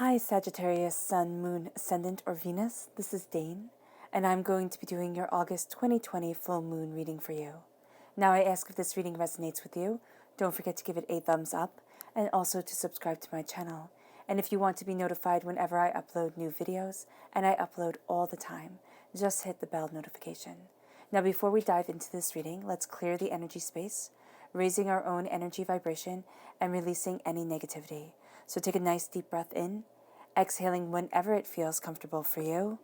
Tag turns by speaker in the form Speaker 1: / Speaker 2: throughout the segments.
Speaker 1: Hi Sagittarius, Sun, Moon, Ascendant, or Venus. This is Dane, and I'm going to be doing your August 2020 full moon reading for you. Now I ask if this reading resonates with you, don't forget to give it a thumbs up, and also to subscribe to my channel. And if you want to be notified whenever I upload new videos, and I upload all the time, just hit the bell notification. Now before we dive into this reading, let's clear the energy space, raising our own energy vibration and releasing any negativity. So take a nice deep breath in, exhaling whenever it feels comfortable for you.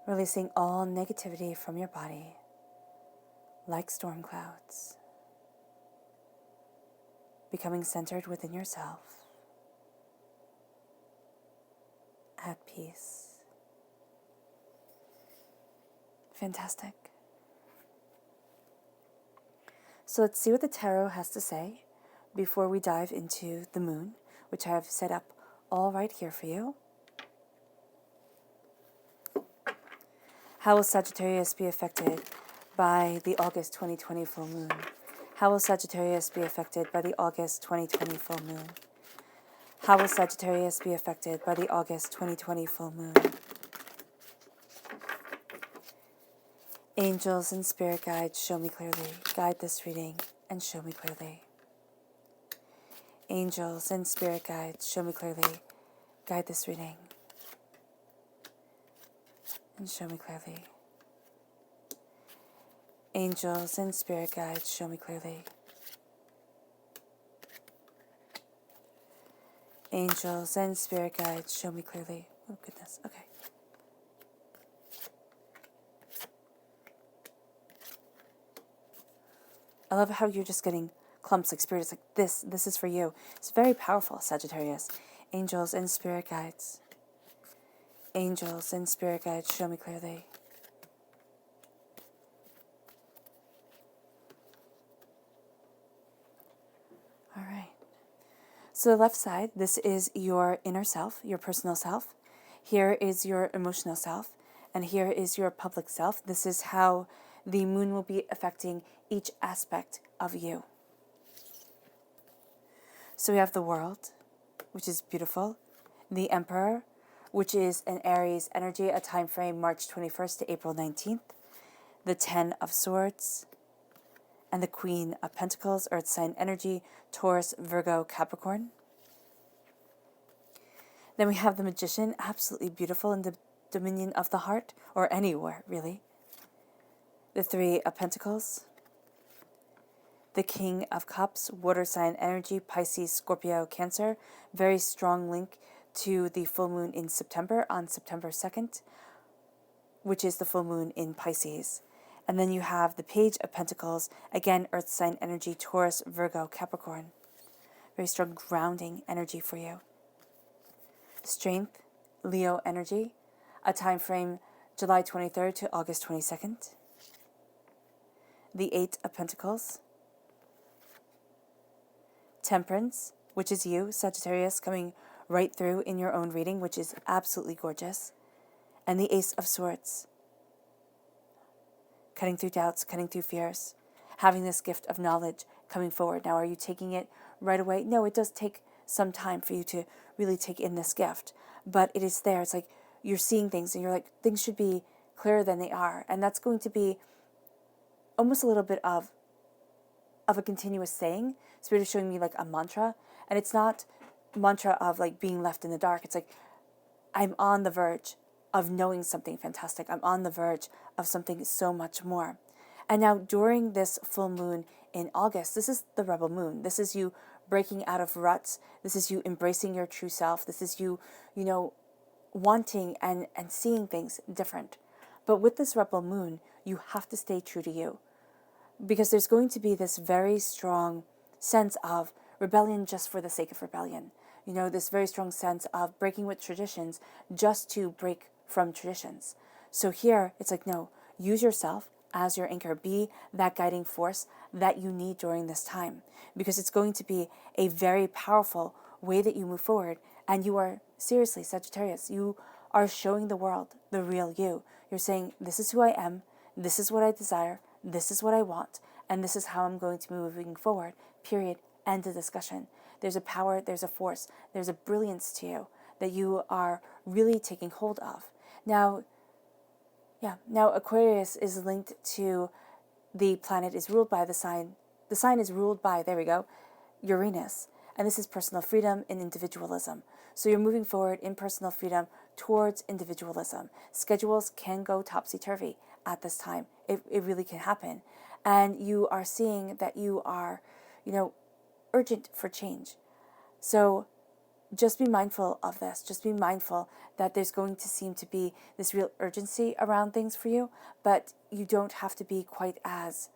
Speaker 1: Releasing all negativity from your body, like storm clouds. Becoming centered within yourself, at peace. Fantastic. So let's see what the tarot has to say before we dive into the moon, which I have set up all right here for you. How will Sagittarius be affected by the August 2020 full moon? How will Sagittarius be affected by the August 2020 full moon? How will Sagittarius be affected by the August 2020 full moon? Angels and spirit guides, show me clearly. Guide this reading and show me clearly. Angels and spirit guides, show me clearly. Guide this reading and show me clearly. Angels and spirit guides, show me clearly. Angels and spirit guides, show me clearly. Oh, goodness. Okay. I love how you're just getting clumps like spirit. It's like this is for you. It's very powerful, Sagittarius. Angels and spirit guides. Angels and spirit guides, show me clearly. All right. So the left side, this is your inner self, your personal self. Here is your emotional self, and here is your public self. This is how the moon will be affecting each aspect of you. So we have the world, which is beautiful. The Emperor, which is an Aries energy, a time frame March 21st to April 19th. The Ten of Swords, and the Queen of Pentacles, Earth sign energy, Taurus, Virgo, Capricorn. Then we have the Magician, absolutely beautiful in the dominion of the heart, or anywhere, really. The Three of Pentacles. The King of Cups, water sign energy, Pisces, Scorpio, Cancer. Very strong link to the full moon in September, on September 2nd, which is the full moon in Pisces. And then you have the Page of Pentacles, again, earth sign energy, Taurus, Virgo, Capricorn. Very strong grounding energy for you. Strength, Leo energy, a time frame July 23rd to August 22nd. The Eight of Pentacles. Temperance, which is you, Sagittarius, coming right through in your own reading, which is absolutely gorgeous. And the Ace of Swords. Cutting through doubts, cutting through fears, having this gift of knowledge coming forward. Now, are you taking it right away? No, it does take some time for you to really take in this gift, but it is there. It's like you're seeing things and you're like, things should be clearer than they are. And that's going to be almost a little bit of a continuous saying. Spirit is showing me like a mantra, and it's not mantra of like being left in the dark. It's like, I'm on the verge of knowing something fantastic. I'm on the verge of something so much more. And now during this full moon in August, this is the rebel moon. This is you breaking out of ruts. This is you embracing your true self. This is you, wanting and seeing things different. But with this rebel moon, you have to stay true to you, because there's going to be this very strong sense of rebellion just for the sake of rebellion. This very strong sense of breaking with traditions just to break from traditions. So here, it's like, no, use yourself as your anchor. Be that guiding force that you need during this time, because it's going to be a very powerful way that you move forward. And you are, seriously, Sagittarius, you are showing the world the real you. You're saying, this is who I am, this is what I desire, this is what I want, and this is how I'm going to be moving forward, period, end of discussion. There's a power, there's a force, there's a brilliance to you that you are really taking hold of. Now Aquarius is linked to the planet is ruled by the sign is ruled by, there we go, Uranus. And this is personal freedom and individualism. So you're moving forward in personal freedom towards individualism. Schedules can go topsy-turvy at this time. It really can happen. And you are seeing that you are, urgent for change. So just be mindful of this. Just be mindful that there's going to seem to be this real urgency around things for you, but you don't have to be quite as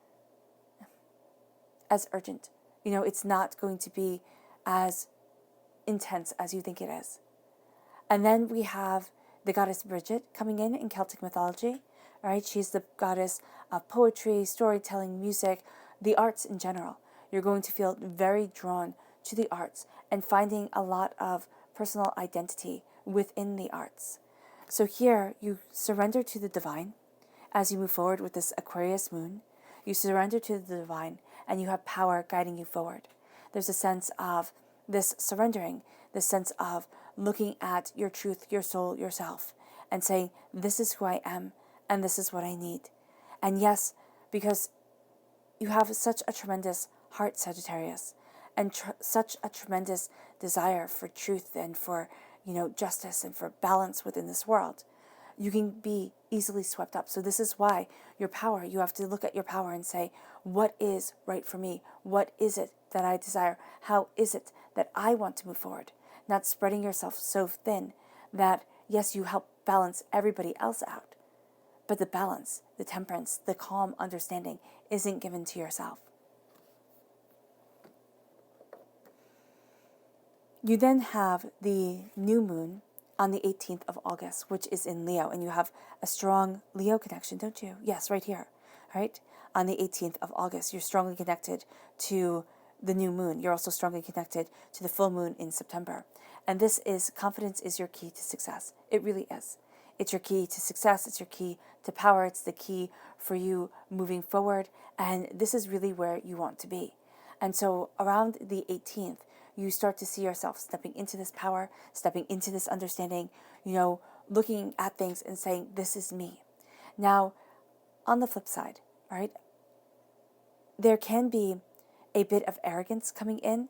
Speaker 1: urgent. It's not going to be as intense as you think it is. And then we have the goddess Bridget coming in Celtic mythology. All right, she's the goddess of poetry, storytelling, music, the arts in general. You're going to feel very drawn to the arts and finding a lot of personal identity within the arts. So here you surrender to the divine as you move forward with this Aquarius moon. You surrender to the divine and you have power guiding you forward. There's a sense of this surrendering, this sense of looking at your truth, your soul, yourself, and saying, this is who I am and this is what I need. And yes, because you have such a tremendous heart, Sagittarius, and such a tremendous desire for truth and for, justice and for balance within this world, you can be easily swept up. So this is why your power, you have to look at your power and say, what is right for me? What is it that I desire? How is it that I want to move forward? Not spreading yourself so thin that, yes, you help balance everybody else out, but the balance, the temperance, the calm understanding isn't given to yourself. You then have the new moon on the 18th of August, which is in Leo, and you have a strong Leo connection, don't you? Yes, right here, right? On the 18th of August, you're strongly connected to the new moon. You're also strongly connected to the full moon in September. And this is, confidence is your key to success. It really is. It's your key to success. It's your key to power. It's the key for you moving forward. And this is really where you want to be. And so around the 18th, you start to see yourself stepping into this power, stepping into this understanding, looking at things and saying, this is me. Now, on the flip side, right, there can be a bit of arrogance coming in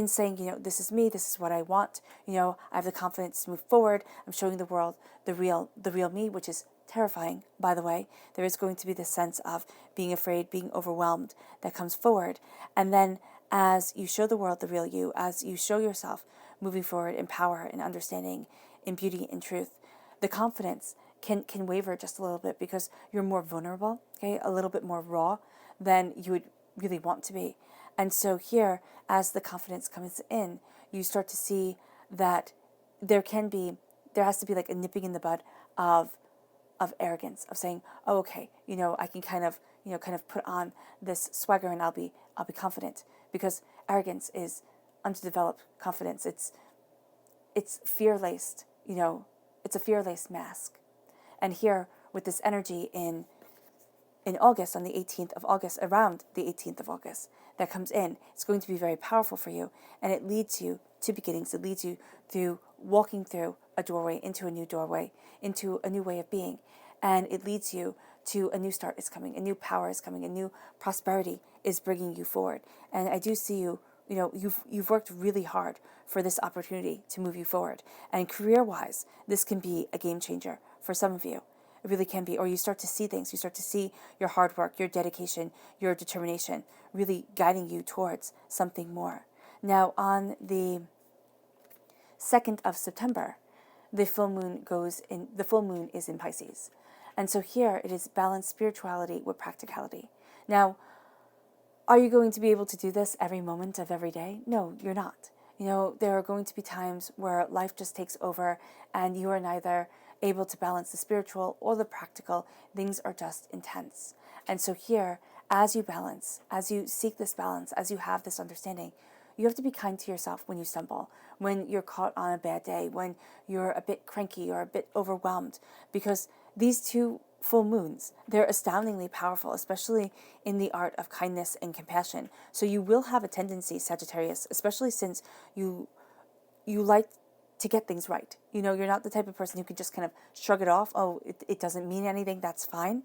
Speaker 1: saying, this is me, this is what I want, I have the confidence to move forward, I'm showing the world the real me, which is terrifying, by the way. There is going to be this sense of being afraid, being overwhelmed that comes forward. And then as you show the world the real you, as you show yourself moving forward in power and understanding, in beauty and truth, the confidence can waver just a little bit because you're more vulnerable, okay, a little bit more raw than you would really want to be. And so here, as the confidence comes in, you start to see that there has to be like a nipping in the bud of arrogance, of saying, oh, okay, I can kind of put on this swagger and I'll be confident, because arrogance is underdeveloped confidence. It's fear-laced, it's a fear-laced mask. And here with this energy in August, on the 18th of August, around the 18th of August, that comes in, it's going to be very powerful for you. And it leads you to beginnings. It leads you through walking through a doorway, into a new way of being. And it leads you to a new start is coming, a new power is coming, a new prosperity is bringing you forward. And I do see you, you've worked really hard for this opportunity to move you forward. And career-wise, this can be a game changer for some of you. It really can be. Or you start to see things. You start to see your hard work, your dedication, your determination really guiding you towards something more. Now, on the 2nd of September, the full moon is in Pisces. And so here it is balanced spirituality with practicality. Now, Are you going to be able to do this every moment of every day? No, you're not. There are going to be times where life just takes over and you are neither able to balance the spiritual or the practical. Things are just intense. And so here, as you balance, as you seek this balance, as you have this understanding, you have to be kind to yourself when you stumble, when you're caught on a bad day, when you're a bit cranky or a bit overwhelmed, because these two full moons, they're astoundingly powerful, especially in the art of kindness and compassion. So you will have a tendency, Sagittarius, especially since you like to get things right. You're not the type of person who can just kind of shrug it off. Oh, it doesn't mean anything. That's fine.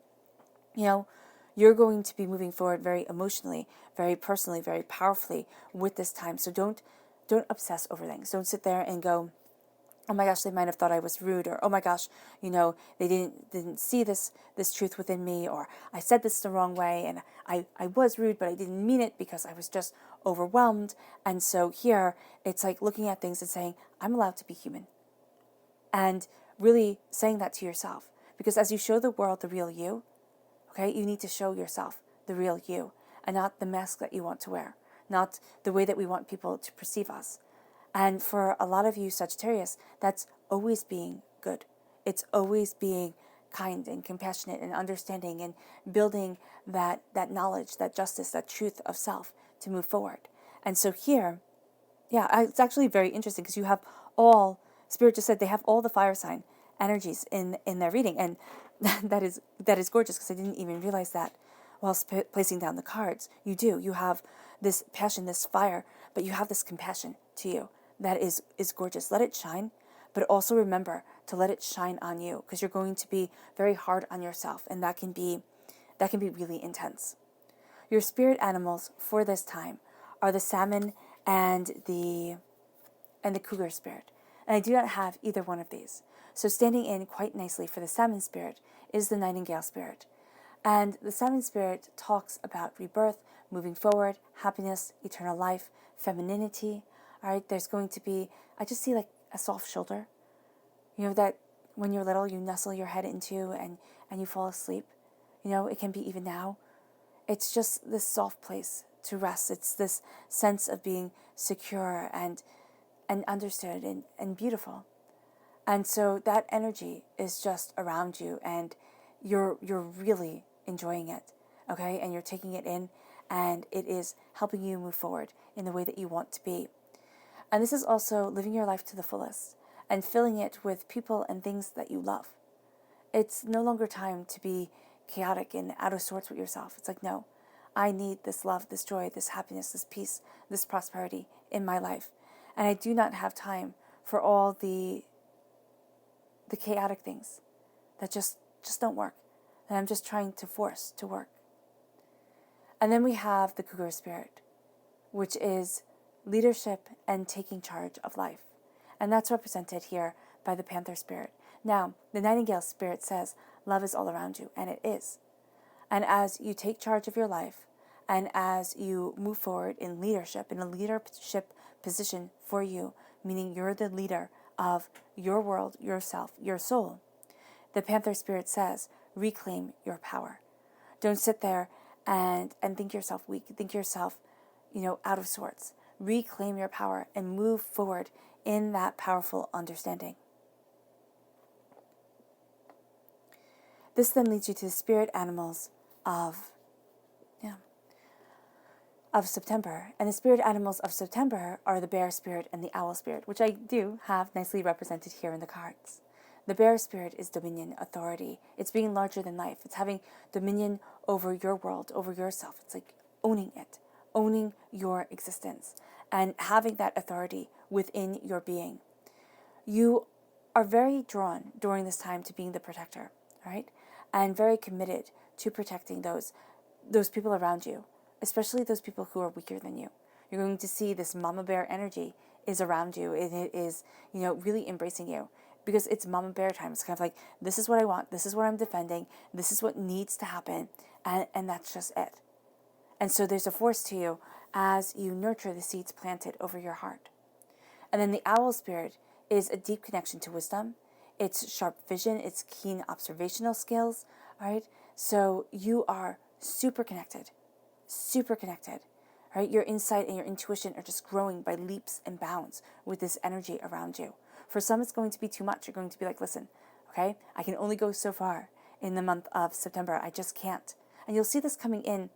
Speaker 1: You're going to be moving forward very emotionally, very personally, very powerfully with this time. So don't obsess over things. Don't sit there and go, oh my gosh, they might have thought I was rude, or oh my gosh, they didn't see this truth within me, or I said this the wrong way, and I was rude, but I didn't mean it because I was just overwhelmed. And so here, it's like looking at things and saying, I'm allowed to be human. And really saying that to yourself. Because as you show the world the real you, okay, you need to show yourself the real you, and not the mask that you want to wear, not the way that we want people to perceive us. And for a lot of you, Sagittarius, that's always being good. It's always being kind and compassionate and understanding and building that knowledge, that justice, that truth of self to move forward. And so here, it's actually very interesting because you have all, Spirit just said they have all the fire sign energies in their reading. And that is gorgeous, because I didn't even realize that while placing down the cards. You do. You have this passion, this fire, but you have this compassion to you. That is gorgeous. Let it shine, but also remember to let it shine on you, because you're going to be very hard on yourself, and that can be really intense. Your spirit animals for this time are the salmon and the cougar spirit. And I do not have either one of these. So standing in quite nicely for the salmon spirit is the nightingale spirit. And the salmon spirit talks about rebirth, moving forward, happiness, eternal life, femininity. All right, there's going to be, I just see like a soft shoulder. That when you're little, you nestle your head into and you fall asleep. It can be even now. It's just this soft place to rest. It's this sense of being secure and understood and beautiful. And so that energy is just around you, and you're really enjoying it, okay? And you're taking it in, and it is helping you move forward in the way that you want to be. And this is also living your life to the fullest and filling it with people and things that you love. It's no longer time to be chaotic and out of sorts with yourself. It's like, no, I need this love, this joy, this happiness, this peace, this prosperity in my life. And I do not have time for all the chaotic things that just don't work, that I'm just trying to force to work. And then we have the cougar spirit, which is leadership and taking charge of life. And that's represented here by the panther spirit. Now, the nightingale spirit says love is all around you, and it is. And as you take charge of your life, and as you move forward in leadership, in a leadership position for you, meaning you're the leader of your world, yourself, your soul, the panther spirit says, reclaim your power. Don't sit there and think yourself weak, think yourself, out of sorts. Reclaim your power and move forward in that powerful understanding. This then leads you to the spirit animals of September. And the spirit animals of September are the bear spirit and the owl spirit, which I do have nicely represented here in the cards. The bear spirit is dominion, authority. It's being larger than life. It's having dominion over your world, over yourself. It's like owning it, owning your existence, and having that authority within your being. You are very drawn during this time to being the protector, right? And very committed to protecting those people around you, especially those people who are weaker than you. You're going to see this mama bear energy is around you, and it is, really embracing you, because it's mama bear time. It's kind of like, this is what I want, this is what I'm defending, this is what needs to happen, and that's just it. And so there's a force to you as you nurture the seeds planted over your heart. And then the owl spirit is a deep connection to wisdom. It's sharp vision, it's keen observational skills, all right? So you are super connected super connected, right? Your insight and your intuition are just growing by leaps and bounds with this energy around you. For some, it's going to be too much. You're going to be like, listen, okay, I can only go so far in the month of September. I just can't. And you'll see this coming in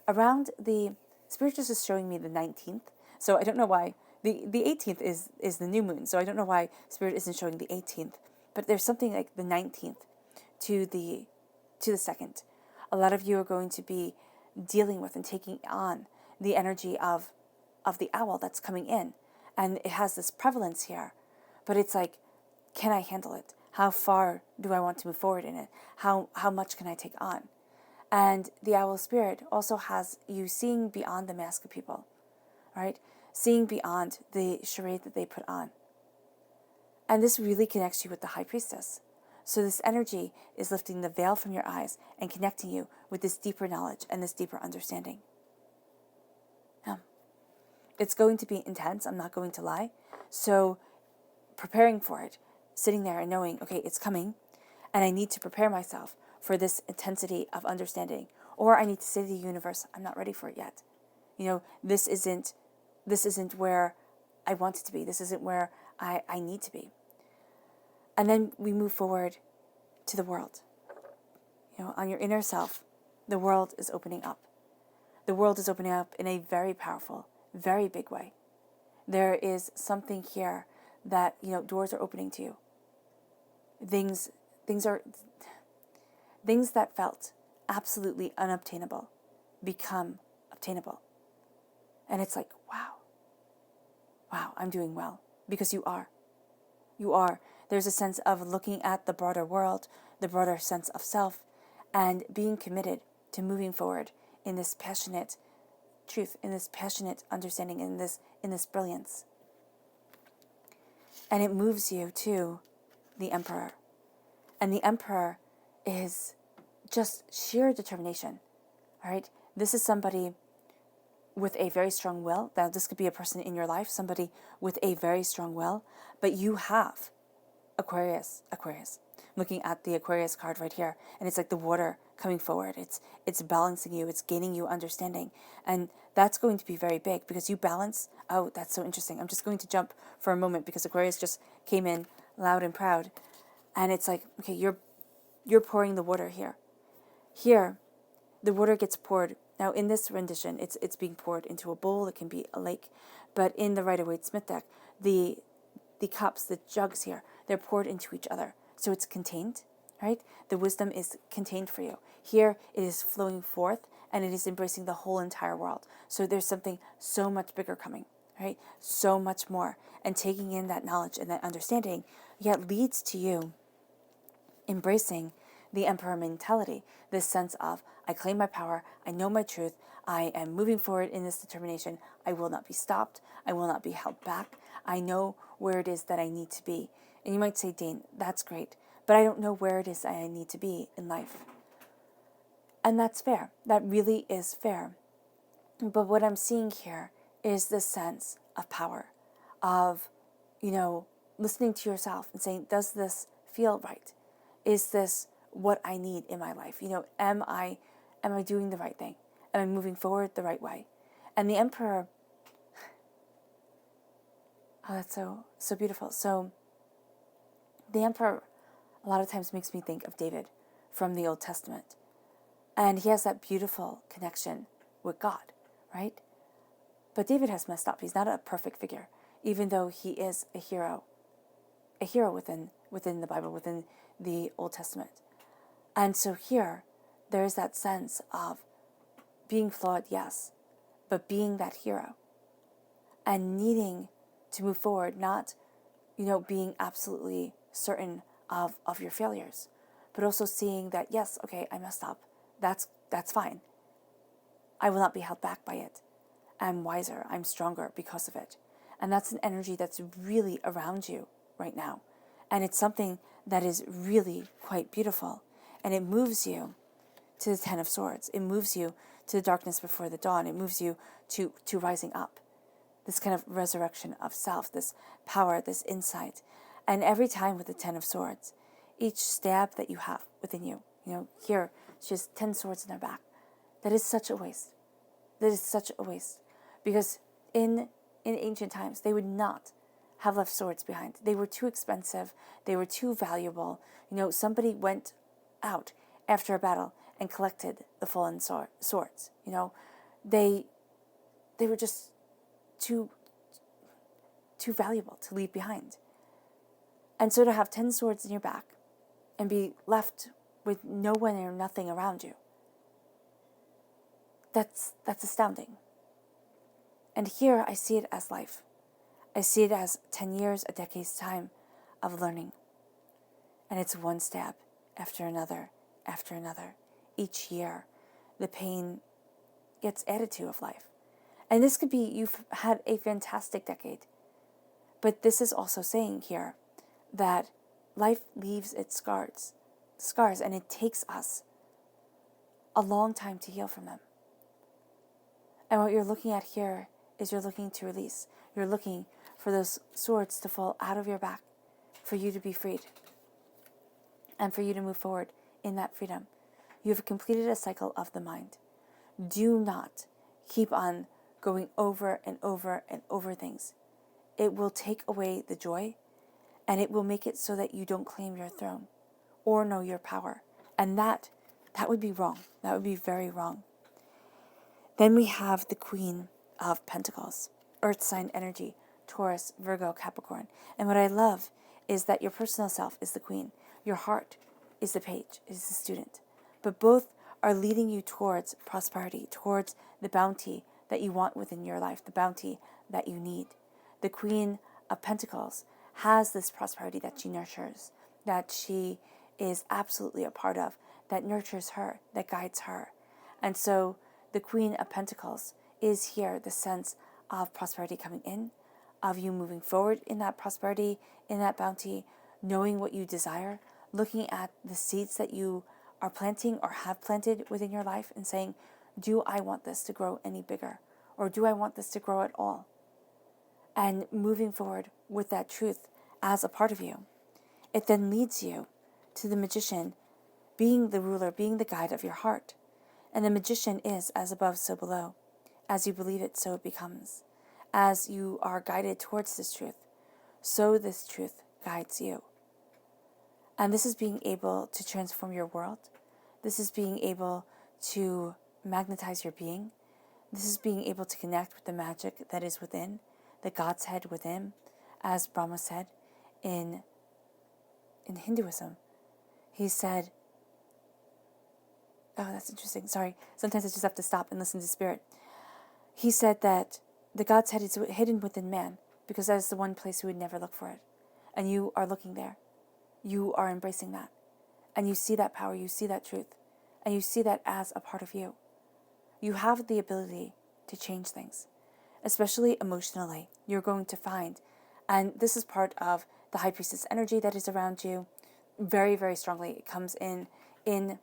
Speaker 1: around the, Spirit just is showing me the 19th. So I don't know why. The 18th is the new moon. So I don't know why Spirit isn't showing the 18th. But there's something like the 19th to the 2nd. A lot of you are going to be dealing with and taking on the energy of the owl that's coming in. And it has this prevalence here. But it's like, can I handle it? How far do I want to move forward in it? How much can I take on? And the owl spirit also has you seeing beyond the mask of people, right? Seeing beyond the charade that they put on. And this really connects you with the high priestess. So this energy is lifting the veil from your eyes and connecting you with this deeper knowledge and this deeper understanding. It's going to be intense, I'm not going to lie. So preparing for it, sitting there and knowing, okay, it's coming, and I need to prepare myself for this intensity of understanding. Or I need to say to the universe, I'm not ready for it yet. This isn't where I want it to be. This isn't where I need to be. And then we move forward to the world. On your inner self, the world is opening up. The world is opening up in a very powerful, very big way. There is something here that, doors are opening to you. Things that felt absolutely unobtainable become obtainable. And it's like, wow, I'm doing well. Because you are. There's a sense of looking at the broader world, the broader sense of self, and being committed to moving forward in this passionate truth, in this passionate understanding, in this brilliance. And it moves you to the Emperor. And the Emperor is just sheer determination. All right? This is somebody with a very strong will. Now, this could be a person in your life, somebody with a very strong will, but you have Aquarius. I'm looking at the Aquarius card right here, and it's like the water coming forward. It's balancing you. It's gaining you understanding. And that's going to be very big because you balance. Oh, that's so interesting. I'm just going to jump for a moment because Aquarius just came in loud and proud. And it's like, okay, you're pouring the water here. Here, the water gets poured. Now, in this rendition, it's being poured into a bowl. It can be a lake. But in the Rider-Waite-Smith deck, the cups, the jugs here, they're poured into each other. So it's contained, right? The wisdom is contained for you. Here, it is flowing forth, and it is embracing the whole entire world. So there's something so much bigger coming, right? So much more. And taking in that knowledge and that understanding, yet leads to you embracing the Emperor mentality, this sense of, I claim my power, I know my truth, I am moving forward in this determination, I will not be stopped, I will not be held back, I know where it is that I need to be. And you might say, Dane, that's great, but I don't know where it is that I need to be in life. And that's fair, that really is fair. But what I'm seeing here is this sense of power, of, listening to yourself and saying, does this feel right? Is this what I need in my life? Am I doing the right thing? Am I moving forward the right way? And the Emperor, oh, that's so beautiful. So the Emperor a lot of times makes me think of David from the Old Testament. And he has that beautiful connection with God, right? But David has messed up. He's not a perfect figure, even though he is a hero within the Bible, within the Old Testament. And so here, there is that sense of being flawed, yes, but being that hero and needing to move forward, not, being absolutely certain of your failures, but also seeing that, yes, okay, I messed up. That's fine. I will not be held back by it. I'm wiser. I'm stronger because of it. And that's an energy that's really around you right now. And it's something that is really quite beautiful. And it moves you to the Ten of Swords. It moves you to the darkness before the dawn. It moves you to rising up. This kind of resurrection of self, this power, this insight. And every time with the Ten of Swords, each stab that you have within you, here, she has 10 swords in her back. That is such a waste. that is such a waste. Because in ancient times, they would not have left swords behind. They were too expensive. They were too valuable. Somebody went out after a battle and collected the fallen swords. They were just too valuable to leave behind. And so to have 10 swords in your back and be left with no one or nothing around you, that's astounding. And here I see it as life. I see it as 10 years, a decade's time of learning. And it's one stab after another, after another. Each year, the pain gets added to of life. And this could be, you've had a fantastic decade. But this is also saying here that life leaves its scars, and it takes us a long time to heal from them. And what you're looking at here is you're looking to release. You're looking for those swords to fall out of your back, for you to be freed, and for you to move forward in that freedom. You have completed a cycle of the mind. Do not keep on going over and over and over things. It will take away the joy, and it will make it so that you don't claim your throne or know your power. And that would be wrong. That would be very wrong. Then we have the Queen of Pentacles, Earth sign energy, Taurus, Virgo, Capricorn. And what I love is that your personal self is the queen. Your heart is the page, is the student. But both are leading you towards prosperity, towards the bounty that you want within your life, the bounty that you need. The Queen of Pentacles has this prosperity that she nurtures, that she is absolutely a part of, that nurtures her, that guides her. And so the Queen of Pentacles is here, the sense of prosperity coming in, of you moving forward in that prosperity, in that bounty, knowing what you desire, looking at the seeds that you are planting or have planted within your life and saying, do I want this to grow any bigger? Or do I want this to grow at all? And moving forward with that truth as a part of you. It then leads you to the Magician being the ruler, being the guide of your heart. And the Magician is as above, so below. As you believe it, so it becomes. As you are guided towards this truth, so this truth guides you. And this is being able to transform your world. This is being able to magnetize your being. This is being able to connect with the magic that is within, the God's head within, as Brahma said in Hinduism. He said, oh, that's interesting. Sorry. Sometimes I just have to stop and listen to spirit. He said that the God's head is hidden within man because that is the one place we would never look for it. And you are looking there. You are embracing that. And you see that power. You see that truth. And you see that as a part of you. You have the ability to change things, especially emotionally. You're going to find, and this is part of the High Priestess energy that is around you very, very strongly. It comes in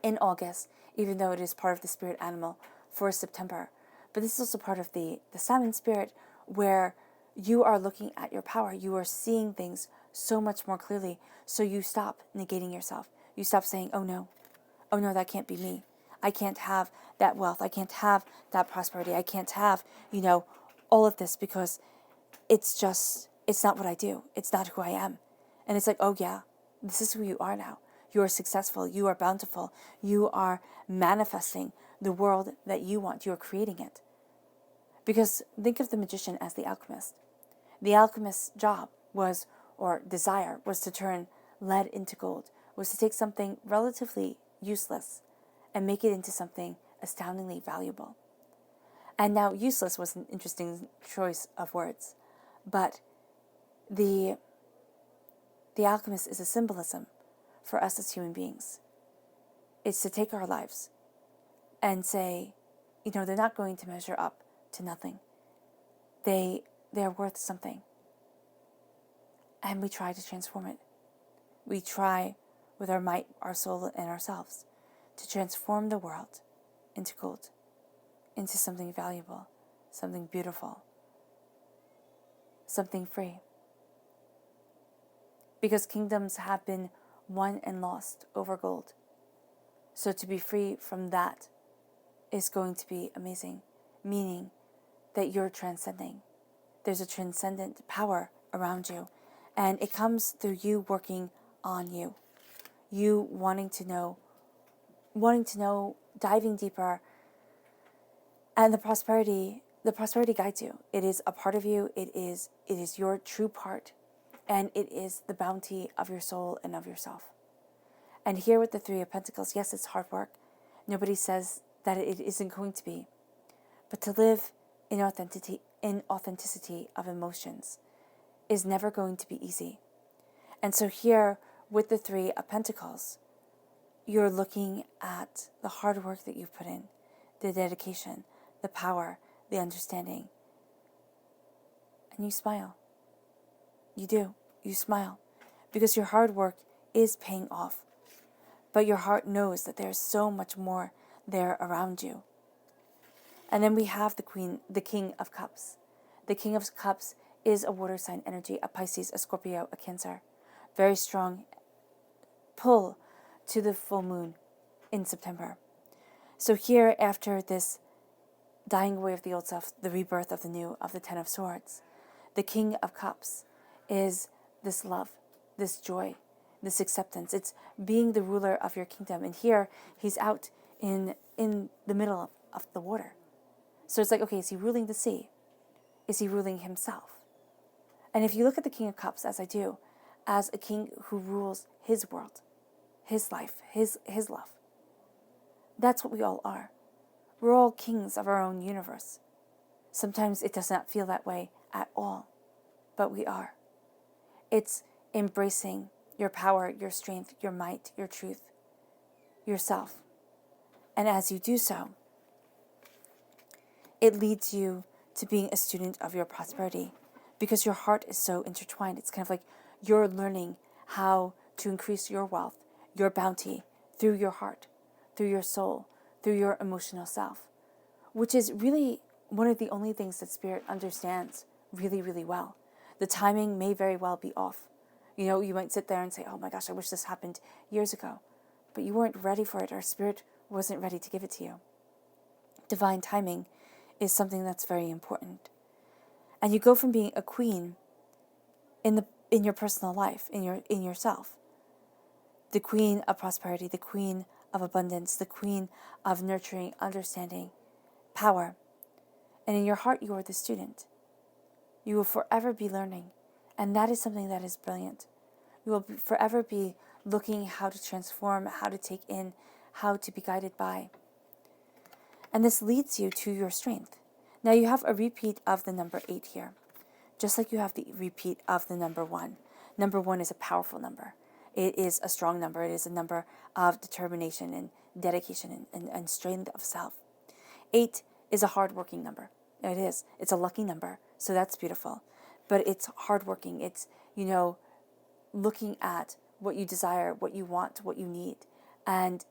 Speaker 1: August, even though it is part of the spirit animal for September. But this is also part of the salmon spirit, where you are looking at your power. You are seeing things so much more clearly. So you stop negating yourself. You stop saying, oh no, that can't be me. I can't have that wealth. I can't have that prosperity. I can't have, all of this because it's not what I do. It's not who I am. And it's like, oh yeah, this is who you are now. You are successful. You are bountiful. You are manifesting the world that you want. You are creating it. Because think of the magician as the alchemist. The alchemist's job desire was to turn lead into gold, was to take something relatively useless and make it into something astoundingly valuable. And now useless was an interesting choice of words, but the alchemist is a symbolism for us as human beings. It's to take our lives and say, they're not going to measure up to nothing. They are worth something. And we try to transform it. We try with our might, our soul, and ourselves to transform the world into gold, into something valuable, something beautiful, something free. Because kingdoms have been won and lost over gold. So to be free from that is going to be amazing, meaning that you're transcending. There's a transcendent power around you, and it comes through you working on you. You wanting to know, diving deeper, and the prosperity guides you. It is a part of you. It is your true part, and it is the bounty of your soul and of yourself. And here with the Three of Pentacles, yes, it's hard work. Nobody says that it isn't going to be. But to live in authenticity of emotions is never going to be easy. And so here with the Three of Pentacles, you're looking at the hard work that you've put in, the dedication, the power, the understanding. And you smile. You do. You smile. Because your hard work is paying off. But your heart knows that there's so much more there around you. And then we have the King of Cups. The King of Cups is a water sign energy, a Pisces, a Scorpio, a Cancer. Very strong pull to the full moon in September. So here, after this dying away of the old self, the rebirth of the new, of the Ten of Swords, the King of Cups is this love, this joy, this acceptance. It's being the ruler of your kingdom. And here, he's out in the middle of the water. So it's like, okay, is he ruling the sea? Is he ruling himself? And if you look at the King of Cups, as I do, as a king who rules his world, his life, his love, that's what we all are. We're all kings of our own universe. Sometimes it does not feel that way at all, but we are. It's embracing your power, your strength, your might, your truth, yourself. And as you do so, it leads you to being a student of your prosperity because your heart is so intertwined. It's kind of like you're learning how to increase your wealth, your bounty through your heart, through your soul, through your emotional self, which is really one of the only things that Spirit understands really, really well. The timing may very well be off. You know, you might sit there and say, oh my gosh, I wish this happened years ago. But you weren't ready for it, or Spirit wasn't ready to give it to you. Divine timing is something that's very important. And you go from being a queen in your personal life, in yourself, the queen of prosperity, the queen of abundance, the queen of nurturing, understanding, power. And in your heart, you are the student. You will forever be learning. And that is something that is brilliant. You will forever be looking how to transform, how to take in, how to be guided by. And this leads you to your strength. Now you have a repeat of the number 8 here, just like you have the repeat of the number 1. Number 1 is a powerful number. It is a strong number. It is a number of determination and dedication and strength of self. 8 is a hardworking number. It is. It's a lucky number, so that's beautiful. But it's hardworking. It's, looking at what you desire, what you want, what you need, and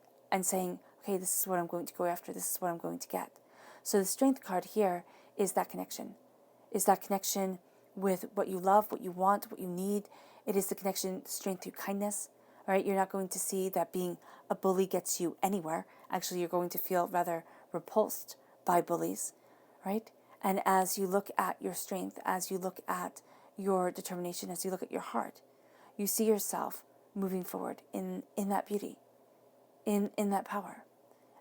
Speaker 1: saying, okay, this is what I'm going to go after. This is what I'm going to get. So the strength card here is that connection. Is that connection with what you love, what you want, what you need. It is the connection, strength through kindness. All right, you're not going to see that being a bully gets you anywhere. Actually, you're going to feel rather repulsed by bullies, right? And as you look at your strength, as you look at your determination, as you look at your heart, you see yourself moving forward in that beauty, in that power.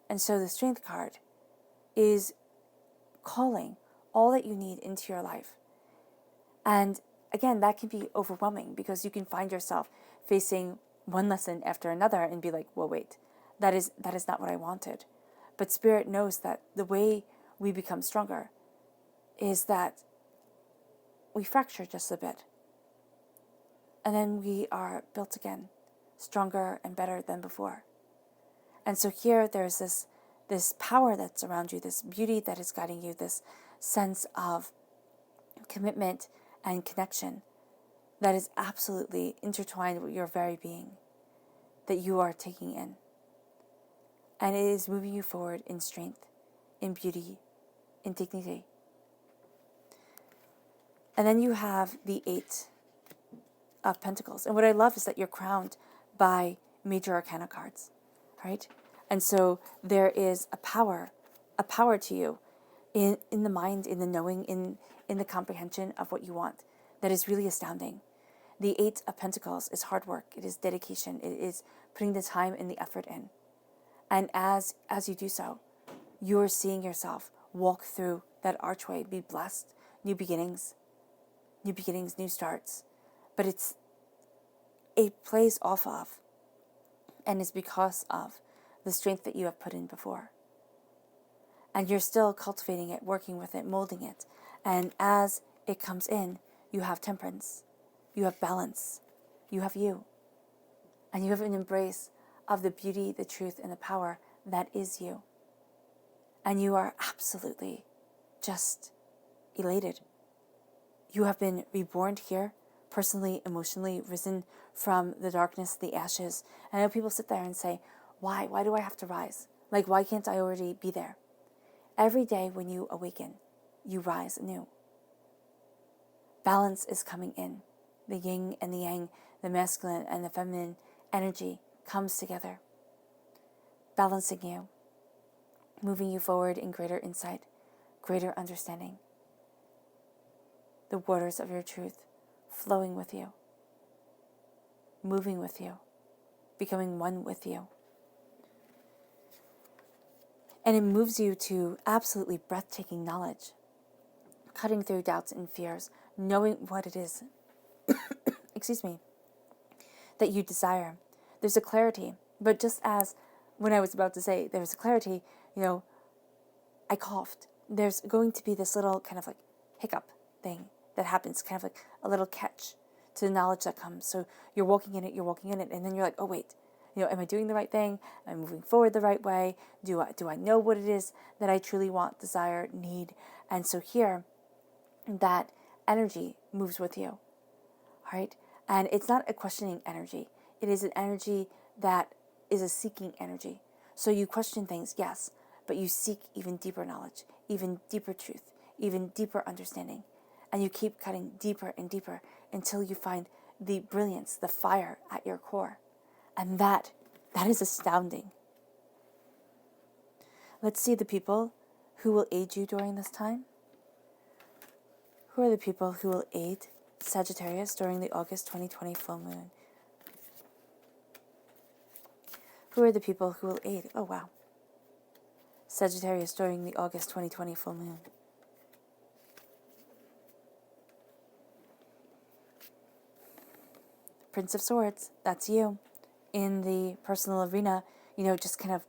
Speaker 1: And so the strength card is calling all that you need into your life. And again, that can be overwhelming because you can find yourself facing one lesson after another and be like, well, wait, that is not what I wanted. But Spirit knows that the way we become stronger is that we fracture just a bit. And then we are built again, stronger and better than before. And so here there's this power that's around you, this beauty that is guiding you, this sense of commitment and connection that is absolutely intertwined with your very being that you are taking in. And it is moving you forward in strength, in beauty, in dignity. And then you have the 8 of Pentacles. And what I love is that you're crowned by major arcana cards, right? And so there is a power a power to you in the mind, in the knowing, in the comprehension of what you want that is really astounding. The Eight of Pentacles is hard work. It is dedication. It is putting the time and the effort in. And as you do so, you're seeing yourself walk through that archway, be blessed, new beginnings, new starts. But it plays off of and is because of the strength that you have put in before. And you're still cultivating it, working with it, molding it. And as it comes in, you have temperance, you have balance, you have you. And you have an embrace of the beauty, the truth, and the power that is you. And you are absolutely just elated. You have been reborn here, personally, emotionally, risen from the darkness, the ashes. And I know people sit there and say, why? Why do I have to rise? Like, why can't I already be there? Every day when you awaken, you rise anew. Balance is coming in. The yin and the yang, the masculine and the feminine energy comes together, balancing you, moving you forward in greater insight, greater understanding. The waters of your truth flowing with you, moving with you, becoming one with you. And it moves you to absolutely breathtaking knowledge, cutting through doubts and fears, knowing what it is, excuse me, that you desire. There's a clarity. But just as when I was about to say there was a clarity, I coughed. There's going to be this little kind of like hiccup thing that happens, kind of like a little catch to the knowledge that comes. So you're walking in it, and then you're like, oh wait, am I doing the right thing? Am I moving forward the right way? Do I know what it is that I truly want, desire, need? And so here, that energy moves with you, all right? And it's not a questioning energy. It is an energy that is a seeking energy. So you question things, yes, but you seek even deeper knowledge, even deeper truth, even deeper understanding. And you keep cutting deeper and deeper until you find the brilliance, the fire at your core. And that is astounding. Let's see the people who will aid you during this time. Who are the people who will aid Sagittarius during the August 2020 full moon? Who are the people who will aid? Oh, wow. Sagittarius during the August 2020 full moon. Prince of Swords, that's you. In the personal arena, just kind of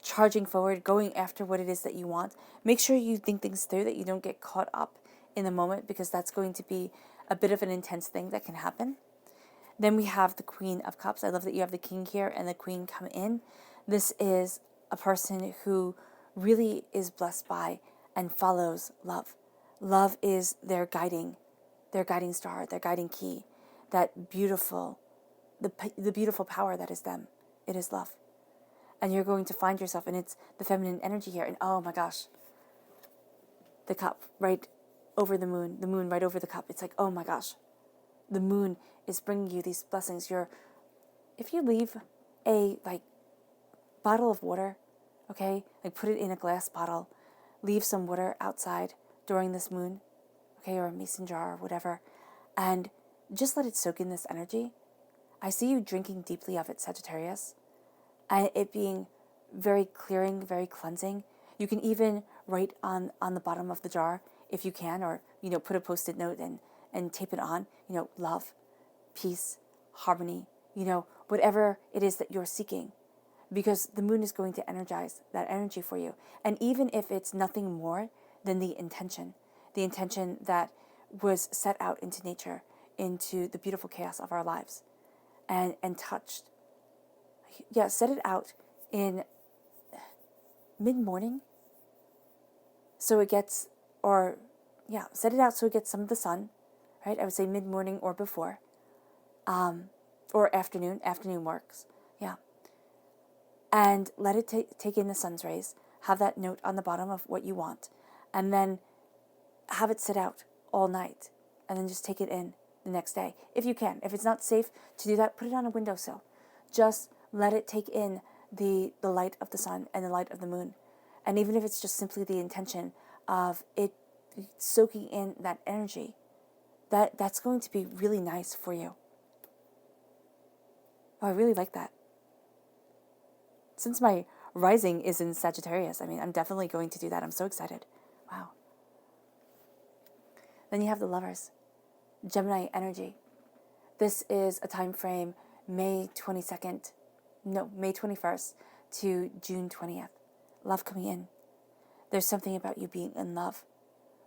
Speaker 1: charging forward, going after what it is that you want. Make sure you think things through, that you don't get caught up in the moment, because that's going to be a bit of an intense thing that can happen. Then we have the Queen of Cups. I love that you have the King here and the Queen come in. This is a person who really is blessed by and follows love. Love is their guiding star, their guiding key, that beautiful, the beautiful power that is them. It is love. And you're going to find yourself, and it's the feminine energy here. And oh my gosh, the cup right over the moon right over the cup. It's like, oh my gosh, the moon is bringing you these blessings. If you leave a bottle of water, okay, put it in a glass bottle, leave some water outside during this moon, okay, or a mason jar or whatever, and just let it soak in this energy. I see you drinking deeply of it, Sagittarius, and it being very clearing, very cleansing. You can even write on the bottom of the jar, if you can, or, put a Post-it note and tape it on, love, peace, harmony, whatever it is that you're seeking, because the moon is going to energize that energy for you. And even if it's nothing more than the intention that was set out into nature, into the beautiful chaos of our lives, and touched. Yeah, set it out in mid-morning, so it gets, set it out so it gets some of the sun, right? I would say mid-morning or before, or afternoon. Afternoon works, yeah. And let it take in the sun's rays. Have that note on the bottom of what you want, and then have it sit out all night, and then just take it in the next day, if you can. If it's not safe to do that, put it on a windowsill. Just let it take in the light of the sun and the light of the moon, And even if it's just simply the intention of it soaking in that energy, that's going to be really nice for you. Oh, I really like that. Since my rising is in Sagittarius, I mean, I'm definitely going to do that. I'm so excited. Wow. Then you have the Lovers, Gemini energy. This is a time frame May 21st to June 20th. Love coming in. There's something about you being in love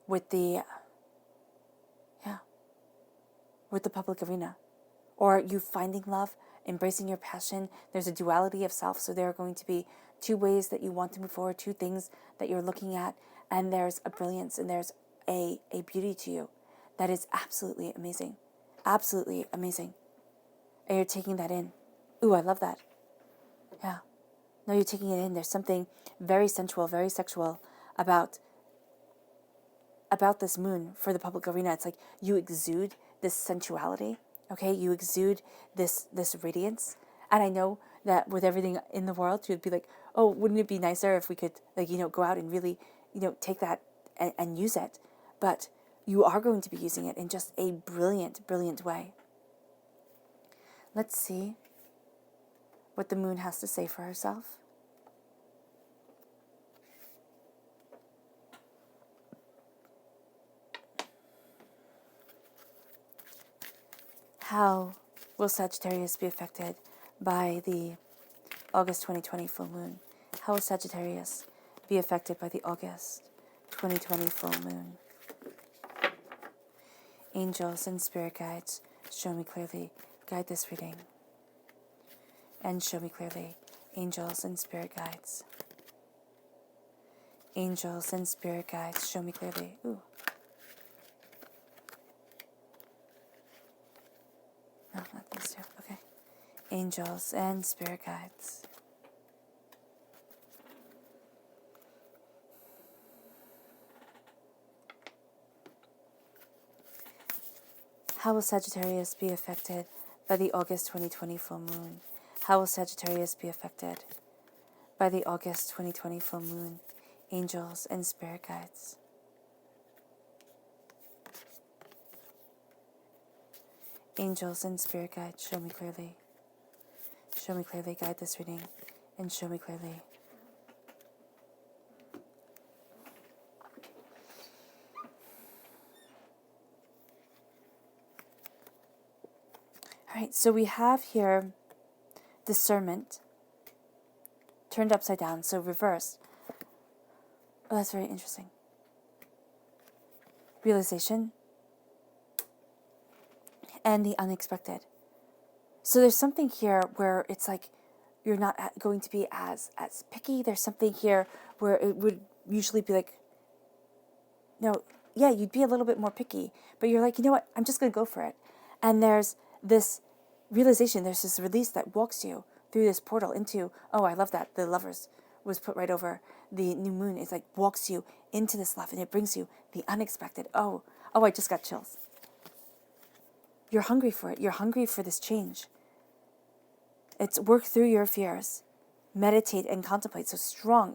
Speaker 1: with the public arena, or you finding love, embracing your passion. There's a duality of self, so there are going to be two ways that you want to move forward, two things that you're looking at, and there's a brilliance and there's a beauty to you that is absolutely amazing. Absolutely amazing. And you're taking that in. Ooh, I love that. Yeah. No, you're taking it in. There's something very sensual, very sexual about this moon for the public arena. It's like you exude this sensuality, okay? You exude this radiance. And I know that with everything in the world, you'd be like, oh, wouldn't it be nicer if we could, go out and really, take that and use it? But you are going to be using it in just a brilliant, brilliant way. Let's see what the moon has to say for herself. How will Sagittarius be affected by the August 2020 full moon? How will Sagittarius be affected by the August 2020 full moon? Angels and spirit guides, show me clearly. Guide this reading. And show me clearly. Angels and spirit guides. Angels and spirit guides, show me clearly. Ooh. No, not these two. Okay. Angels and spirit guides. How will Sagittarius be affected by the August 2020 full moon? How will Sagittarius be affected by the August 2020 full moon? Angels and spirit guides. Angels and spirit guides, show me clearly. Show me clearly, guide this reading, and show me clearly. All right, so we have here discernment turned upside down, so reversed. Oh, that's very interesting. Realization and the unexpected. So there's something here where it's like you're not going to be as picky. There's something here where it would usually be like, no, yeah, you'd be a little bit more picky, but you're like, you know what, I'm just going to go for it. And there's this realization, there's this release that walks you through this portal into, oh, I love that. The Lovers was put right over the new moon. It's like walks you into this love and it brings you the unexpected. Oh, I just got chills. You're hungry for it. You're hungry for this change. It's work through your fears. Meditate and contemplate. So strong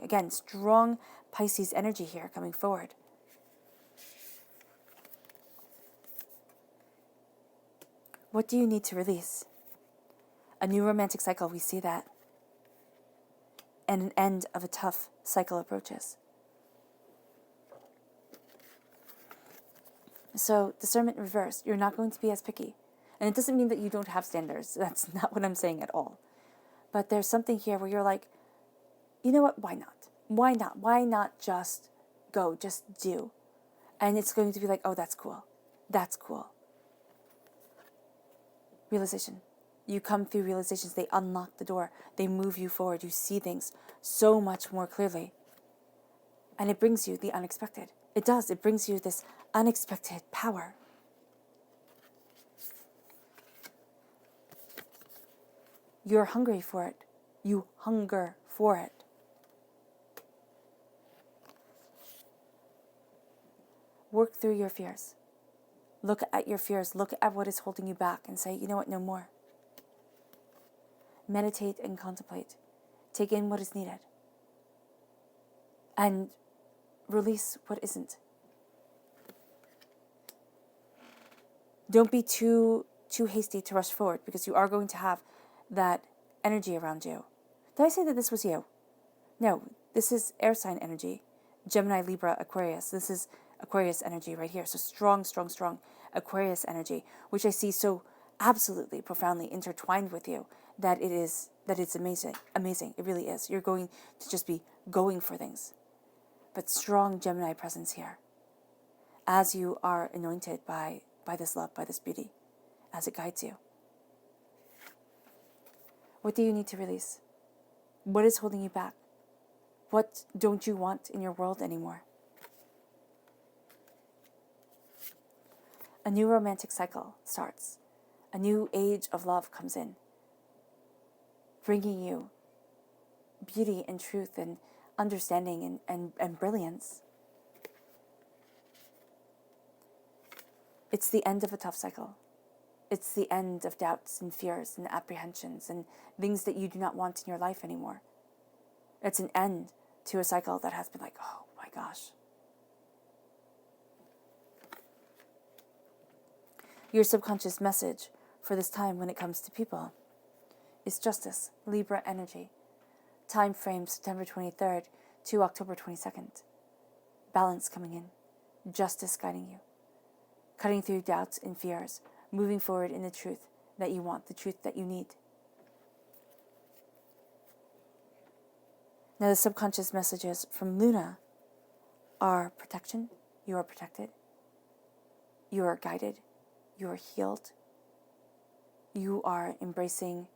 Speaker 1: Pisces energy here coming forward. What do you need to release? A new romantic cycle, we see that. And an end of a tough cycle approaches. So discernment reversed. You're not going to be as picky. And it doesn't mean that you don't have standards. That's not what I'm saying at all. But there's something here where you're like, you know what? Why not? Why not? Why not just go? Just do. And it's going to be like, oh, that's cool. That's cool. Realization. You come through realizations. They unlock the door. They move you forward. You see things so much more clearly. And it brings you the unexpected. It does. It brings you this unexpected power. You're hungry for it. You hunger for it. Work through your fears. Look at your fears. Look at what is holding you back and say, you know what, no more. Meditate and contemplate. Take in what is needed. and release what isn't. Don't be too hasty to rush forward, because you are going to have that energy around you. Did I say that this was you? No, this is air sign energy. Gemini, Libra, Aquarius. This is Aquarius energy right here. So strong, strong, strong Aquarius energy, which I see so absolutely profoundly intertwined with you that it's amazing. Amazing. It really is. You're going to just be going for things. But strong Gemini presence here, as you are anointed by this love, by this beauty, as it guides you. What do you need to release? What is holding you back? What don't you want in your world anymore? A new romantic cycle starts. A new age of love comes in, bringing you beauty and truth and understanding and brilliance. It's the end of a tough cycle. It's the end of doubts and fears and apprehensions and things that you do not want in your life anymore. It's an end to a cycle that has been like, oh my gosh. Your subconscious message for this time when it comes to people is justice, Libra energy. Time frame September 23rd to October 22nd. Balance coming in. Justice guiding you. Cutting through doubts and fears. Moving forward in the truth that you want, the truth that you need. Now the subconscious messages from Luna are protection. You are protected. You are guided. You are healed. You are embracing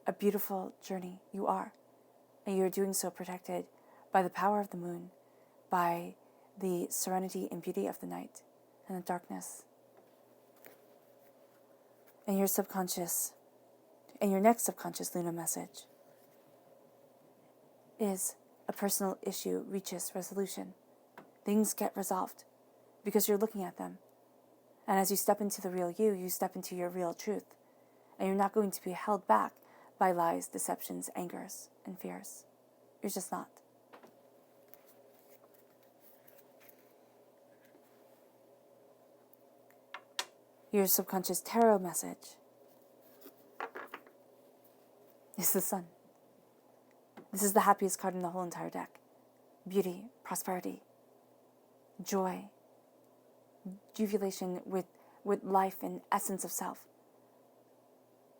Speaker 1: a beautiful journey. You are. And you are doing so protected by the power of the moon, by the serenity and beauty of the night and the darkness. And your subconscious, and your next subconscious Luna message is a personal issue reaches resolution. Things get resolved because you're looking at them. And as you step into the real you, you step into your real truth. And you're not going to be held back by lies, deceptions, angers, and fears. You're just not. Your subconscious tarot message is the Sun. This is the happiest card in the whole entire deck. Beauty, prosperity, joy, jubilation with life and essence of self.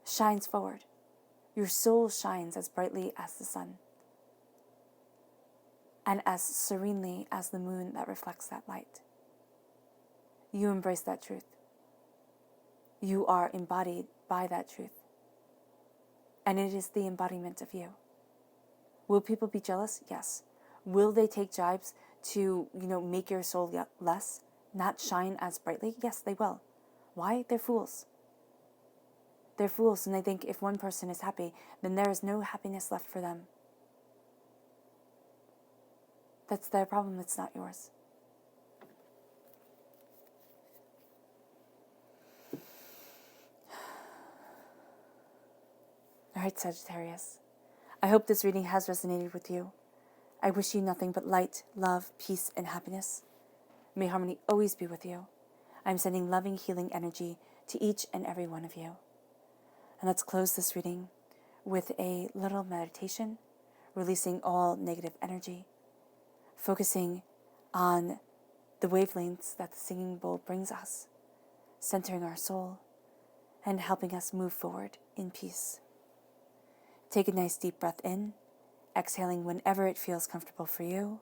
Speaker 1: Shines forward. Your soul shines as brightly as the sun and as serenely as the moon that reflects that light. You embrace that truth. You are embodied by that truth. And it is the embodiment of you. Will people be jealous? Yes. Will they take jibes to, make your soul less, not shine as brightly? Yes, they will. Why? They're fools. They're fools, and they think if one person is happy, then there is no happiness left for them. That's their problem, it's not yours. All right, Sagittarius. I hope this reading has resonated with you. I wish you nothing but light, love, peace, and happiness. May harmony always be with you. I'm sending loving, healing energy to each and every one of you. And let's close this reading with a little meditation, releasing all negative energy, focusing on the wavelengths that the singing bowl brings us, centering our soul, and helping us move forward in peace. Take a nice deep breath in, exhaling whenever it feels comfortable for you,